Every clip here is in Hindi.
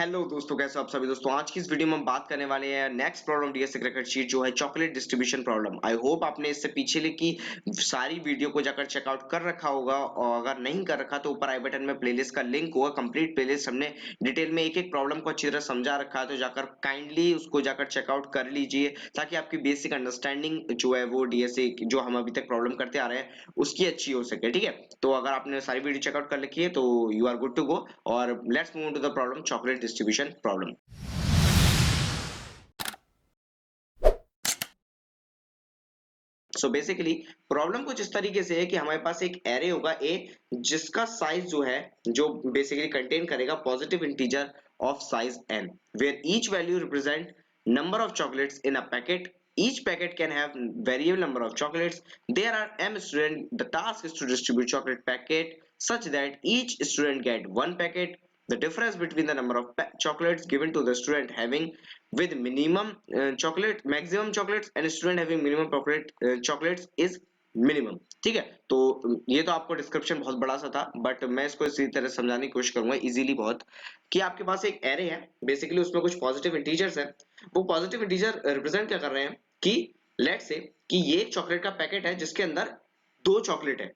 हेलो दोस्तों, कैसे हो आप सभी दोस्तों। आज की इस वीडियो में हम बात करने वाले हैं next problem DSA cracker sheet जो है chocolate distribution problem. I hope आपने इससे पिछले की सारी वीडियो को जाकर चेकआउट कर रखा होगा, और अगर नहीं कर रखा तो ऊपर आई बटन में प्लेलिस्ट का लिंक होगा। कंप्लीट प्लेलिस्ट हमने डिटेल में एक एक प्रॉब्लम को अच्छी तरह समझा रखा है, तो जाकर काइंडली उसको जाकर चेकआउट कर लीजिए ताकि आपकी बेसिक अंडरस्टैंडिंग जो है वो डीएसए जो हम अभी तक प्रॉब्लम करते आ रहे हैं उसकी अच्छी हो सके। ठीक है, तो अगर आपने सारी वीडियो चेकआउट कर रखी है तो you are good to go. और let's move to the problem chocolate distribution problem. So basically problem कुछ इस तरीके से है कि हमारे पास एक एरे होगा ए, जिसका साइज जो है जो बेसिकली कंटेन करेगा positive integer of size n, where each value represent number of chocolates in a packet. Each packet can have variable number of chocolates. There are m students. The task is to distribute chocolate packet such that each student get one packet. The difference between the number of chocolates given to the student having with minimum maximum chocolates and student having minimum chocolates is minimum. ठीक है, तो ये तो आपको डिस्क्रिप्शन बहुत बड़ा सा था, बट मैं इसको इसी तरह समझाने की कोशिश करूंगा इजीली बहुत, कि आपके पास एक एरे है, बेसिकली उसमें कुछ पॉजिटिव इंटीजर्स है। वो पॉजिटिव इंटीजर रिप्रेजेंट क्या कर रहे हैं कि लेट्स से कि ये एक चॉकलेट का पैकेट है जिसके अंदर 2 चॉकलेट है,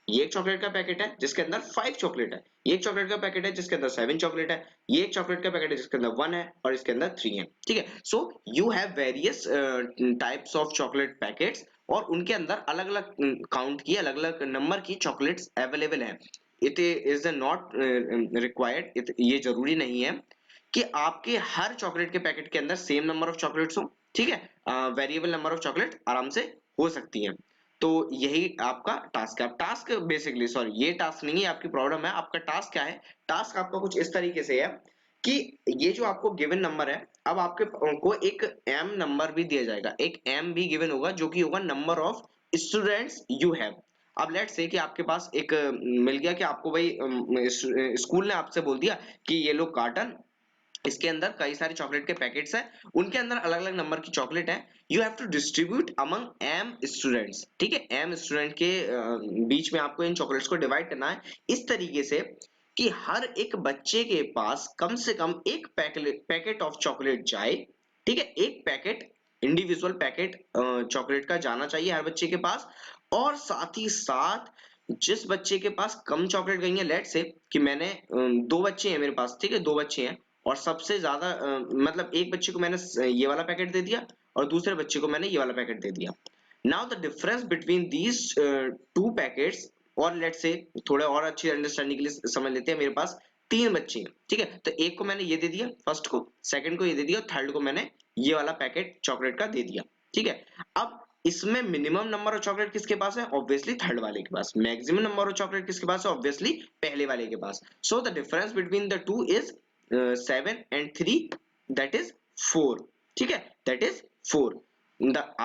ये एक चॉकलेट का पैकेट है जिसके अंदर 5 चॉकलेट है, ये एक चॉकलेट का पैकेट है जिसके अंदर 7 चॉकलेट है, ये एक चॉकलेट का पैकेट है जिसके अंदर 1 है और इसके अंदर 3 है। ठीक है, so you have various types of chocolate packets और उनके अंदर अलग अलग काउंट की अलग अलग नंबर की चॉकलेट्स अवेलेबल है। इट इज नॉट रिक्वायर्ड, ये जरूरी नहीं है कि आपके हर चॉकलेट के पैकेट के अंदर सेम नंबर ऑफ चॉकलेट्स हो। ठीक है, वेरिएबल नंबर ऑफ चॉकलेट आराम से हो सकती है। तो यही आपका टास्क है। टास्क बेसिकली सॉरी ये टास्क नहीं है, आपकी प्रॉब्लम है। आपका टास्क क्या है? टास्क आपका कुछ इस तरीके से है कि ये जो आपको गिवन नंबर है, अब आपके को एक m नंबर भी दिया जाएगा, एक m भी गिवन होगा जो कि होगा number of students you have. अब लेट्स से कि आपके पास एक मिल गया कि आपको भाई स्कूल ने आपसे बोल दिया कि ये लो कार्टन, इसके अंदर कई सारे चॉकलेट के पैकेट्स हैं, उनके अंदर अलग अलग नंबर की चॉकलेट है। You have to distribute among M students. ठीक है, एम स्टूडेंट के बीच में आपको इन चॉकलेट्स को डिवाइड करना है इस तरीके से कि हर एक बच्चे के पास कम से कम एक पैकेट ऑफ चॉकलेट जाए। ठीक है, एक पैकेट इंडिविजुअल पैकेट चॉकलेट का जाना चाहिए हर बच्चे के पास। और साथ ही साथ जिस बच्चे के पास कम चॉकलेट गई है, लेट से कि मैंने 2 बच्चे हैं मेरे पास, ठीक है 2 बच्चे हैं और सबसे ज्यादा मतलब एक बच्चे को मैंने ये वाला पैकेट दे दिया और दूसरे बच्चे को मैंने ये वाला पैकेट दे दिया। Now the difference between these 2 packets, और लेट्स से थोड़े और अच्छी अंडरस्टैंडिंग के लिए समझ लेते हैं, मेरे पास 3 बच्चे हैं। ठीक है, तो एक को मैंने ये दे दिया, फर्स्ट को, सेकंड को ये दे दिया, थर्ड को मैंने ये वाला पैकेट चॉकलेट का दे दिया। ठीक है, अब इसमें मिनिमम नंबर ऑफ चॉकलेट किसके पास है? ऑब्वियसली थर्ड वाले के पास। मैक्सिमम नंबर ऑफ चॉकलेट किसके पास है? ऑब्वियसली पहले वाले के पास। So the difference between the two is 7 and 3, that is 4. ठीक है, that is 4.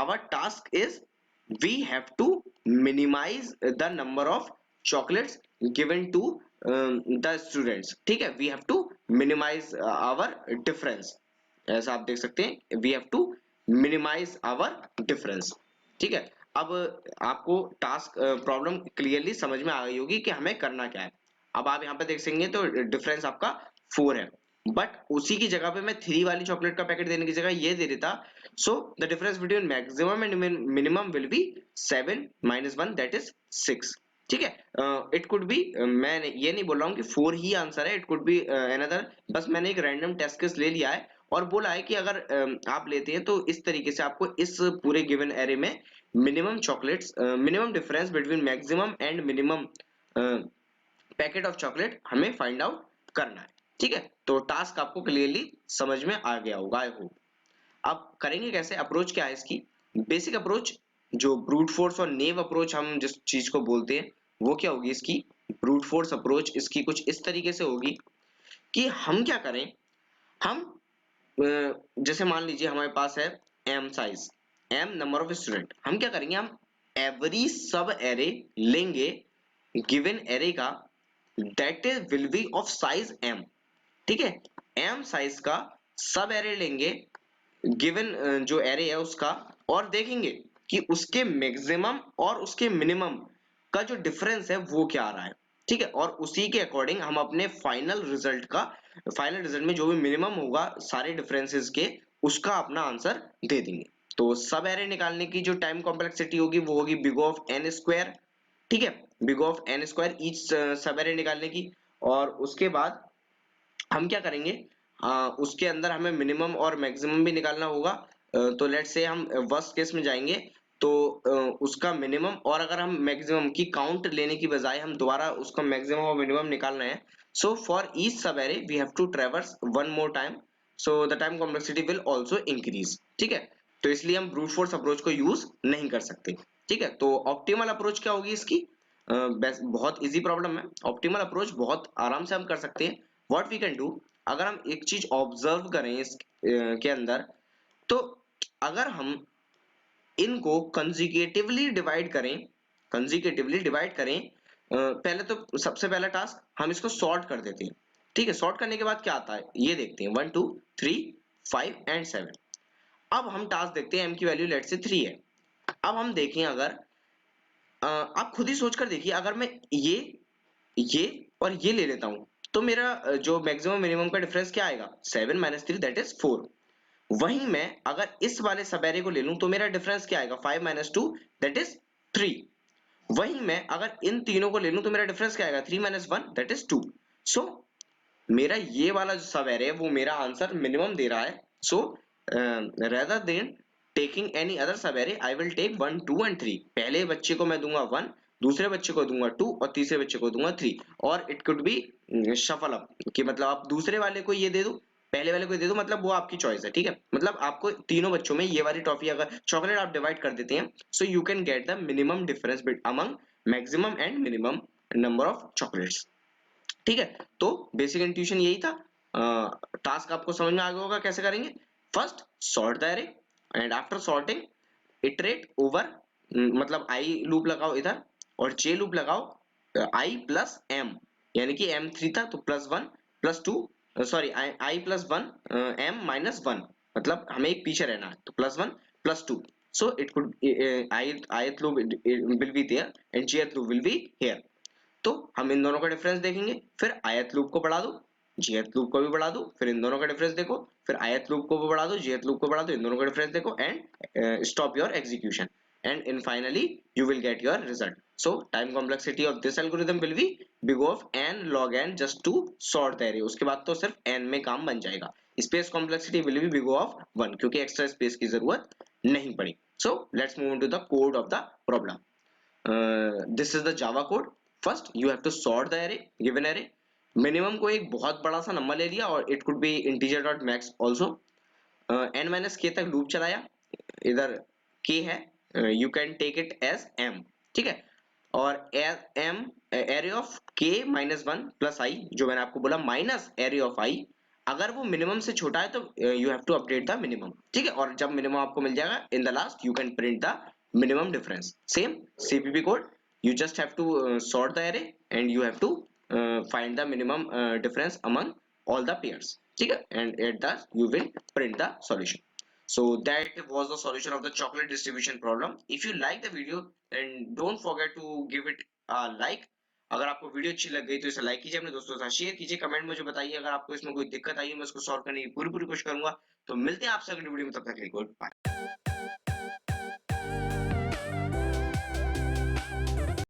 Our task is we have to minimize the number of chocolates given to the students. ठीक है, we have to minimize our difference. ऐसा आप देख सकते हैं, we have to minimize our difference. ठीक है, अब आपको टास्क प्रॉब्लम क्लियरली समझ में आ गई होगी कि हमें करना क्या है। अब आप यहाँ पे देख सकेंगे तो डिफरेंस आपका 4 है, बट उसी की जगह पे मैं 3 वाली चॉकलेट का पैकेट देने की जगह ये दे देता। सो the difference between maximum and minimum will be 7 - 1, that is 6। ठीक है, इट कुड बी, मैं ये नहीं बोल रहा हूँ कि 4 ही आंसर है, इट कुड बी अनदर, बस मैंने एक रैंडम टेस्ट केस ले लिया है और बोला है कि अगर आप लेते हैं तो इस तरीके से आपको इस पूरे गिवन एरे में minimum chocolates, minimum difference between maximum and minimum packet of chocolate हमें फाइंड आउट करना है। ठीक है, तो टास्क आपको क्लियरली समझ में आ गया होगा आई होप। अब करेंगे कैसे? अप्रोच क्या है इसकी? बेसिक अप्रोच जो ब्रूट फोर्स और नेव अप्रोच हम जिस चीज को बोलते हैं वो क्या होगी इसकी? ब्रूट फोर्स अप्रोच इसकी कुछ इस तरीके से होगी कि हम क्या करें, हम जैसे मान लीजिए हमारे पास है m size, m number of student, हम क्या करेंगे, हम एवरी सब एरे लेंगे गिवन एरे का, that is will be of size m। ठीक है, m साइज का सब एरे लेंगे गिवन जो एरे है उसका, और देखेंगे कि उसके मैक्सिमम और उसके मिनिमम का जो डिफरेंस है वो क्या आ रहा है। ठीक है, और उसी के अकॉर्डिंग हम अपने फाइनल रिजल्ट का फाइनल रिजल्ट में जो भी मिनिमम होगा सारे डिफरेंसेस के, उसका अपना आंसर दे देंगे। तो सब एरे निकालने की जो टाइम कॉम्प्लेक्सिटी होगी वो होगी बिग ऑफ एन स्क्वायर, ठीक है, big of N square each sub array निकालने की। और उसके बाद हम क्या करेंगे, उसके अंदर हमें मिनिमम और मैक्सिमम भी निकालना होगा। तो लेट्स से हम वर्स्ट केस में जाएंगे, तो उसका मिनिमम और अगर हम मैक्सिमम की काउंट लेने की बजाय हम दोबारा उसका मैक्सिमम और मिनिमम निकालना है, so for each sub array we have to traverse one more time, so the time complexity will also increase, ठीक है। तो इसलिए हम ब्रूट फोर्स अप्रोच को यूज नहीं कर सकते, ठीक है। तो ऑप्टिमल अप्रोच क्या होगी इसकी, बहुत इजी प्रॉब्लम है। ऑप्टिमल अप्रोच बहुत आराम से हम कर सकते हैं। व्हाट वी कैन डू, अगर हम एक चीज ऑब्जर्व करें इस के अंदर, तो अगर हम इनको कंजिक्यूटिवली डिवाइड करें, पहले तो सबसे पहला टास्क हम इसको सॉर्ट कर देते हैं, ठीक है। सॉर्ट करने के बाद क्या आता है ये देखते हैं, 1 2 3 5 एंड 7। अब हम टास्क देखते हैं, m की वैल्यू लेट से 3 है। अब हम देखें, अगर आप खुद ही सोच कर देखिए, अगर मैं ये और ये ले लेता हूं, तो मेरा जो मैक्सिमम मिनिमम का डिफरेंस क्या आएगा, 7 माइनस 3 दैट इज 4। वहीं मैं अगर इस वाले सब एरे को ले लूं तो मेरा डिफरेंस क्या आएगा, 5 माइनस 2 दैट इज 3। वहीं मैं अगर इन तीनों को ले लूं तो मेरा डिफरेंस क्या आएगा, 3 माइनस 1 दैट इज 2। सो मेरा ये वाला जो सब एरे है वो मेरा आंसर मिनिमम दे रहा है। So rather than taking any other subarray I will take 1 2 and 3। पहले बच्चे को मैं दूंगा 1, दूसरे बच्चे को दूंगा 2 और तीसरे बच्चे को दूंगा 3। और it could B shuffle up, कि मतलब आप दूसरे वाले को ये दे दो, पहले वाले को दे दो, मतलब वो आपकी चॉइस है, ठीक है। मतलब आपको तीनों बच्चों में ये वाली टॉफी अगर चॉकलेट आप डिवाइड कर देते हैं, so you can get the minimum difference among maximum and minimum number of chocolates, ठीक है। तो बेसिक इंट्यूशन यही था। टास्क आपको समझ में आ गया होगा कैसे करेंगे। First sort the array, and after sorting iterate over, मतलब आई लूप लगाओ इधर और जे लूप लगाओ आई प्लस एम, यानी कि एम 3 था तो plus 1 plus 2, sorry I plus 1 M minus 1, मतलब हमें एक पीछे रहना है, तो plus 1 plus 2। So it could ith loop will be there and jth loop will be here। तो हम इन दोनों का डिफरेंस देखेंगे, फिर आयत लूप को बढ़ा दो, जीएथ लूप को भी बढ़ा दो, फिर इन दोनों का डिफरेंस देखो, फिर आयत लूप को भी बढ़ा दो, जीएथ लूप को बढ़ा दो, इन दोनों का डिफरेंस देखो, and stop your execution, and in finally you will get your result। So time complexity of this algorithm will be big of n log n just to sort the array। उसके बाद तो सिर्फ n में काम बन जाएगा। Space complexity will be big of 1 क्योंकि एक्स्ट्रा स्पेस की जरूरत नहीं पड़ी। So let's move into the code of the problem। This is the Java code। First you have to sort the array, given array। Minimum को एक बहुत बड़ा सा नंबर ले लिया और it could be integer dot max also. n minus k तक लूप चलाया, इधर k है, you can take it as m, ठीक है। और m array of k minus 1 plus i, जो मैंने आपको बोला माइनस एरे ऑफ i, अगर वो मिनिमम से छोटा है तो you have to update the minimum, ठीक है। और जब मिनिमम आपको मिल जाएगा in the last you can print the minimum difference। Same CPP code, you just have to sort the array and you have to find the minimum difference among all the pairs, ठीक है, and at the you will print the solution। So that was the solution of the chocolate distribution problem। If you like the video then don't forget to give it a like। अगर आपको वीडियो अच्छी लग गई तो इसे लाइक कीजिए, अपने दोस्तों के साथ शेयर कीजिए, कमेंट में मुझे बताइए अगर आपको इसमें कोई दिक्कत आई है, मैं उसको सॉल्व करने की पूरी कोशिश करूंगा। तो मिलते हैं आपसे अगली वीडियो में, तब तक के लिए गुड बाय।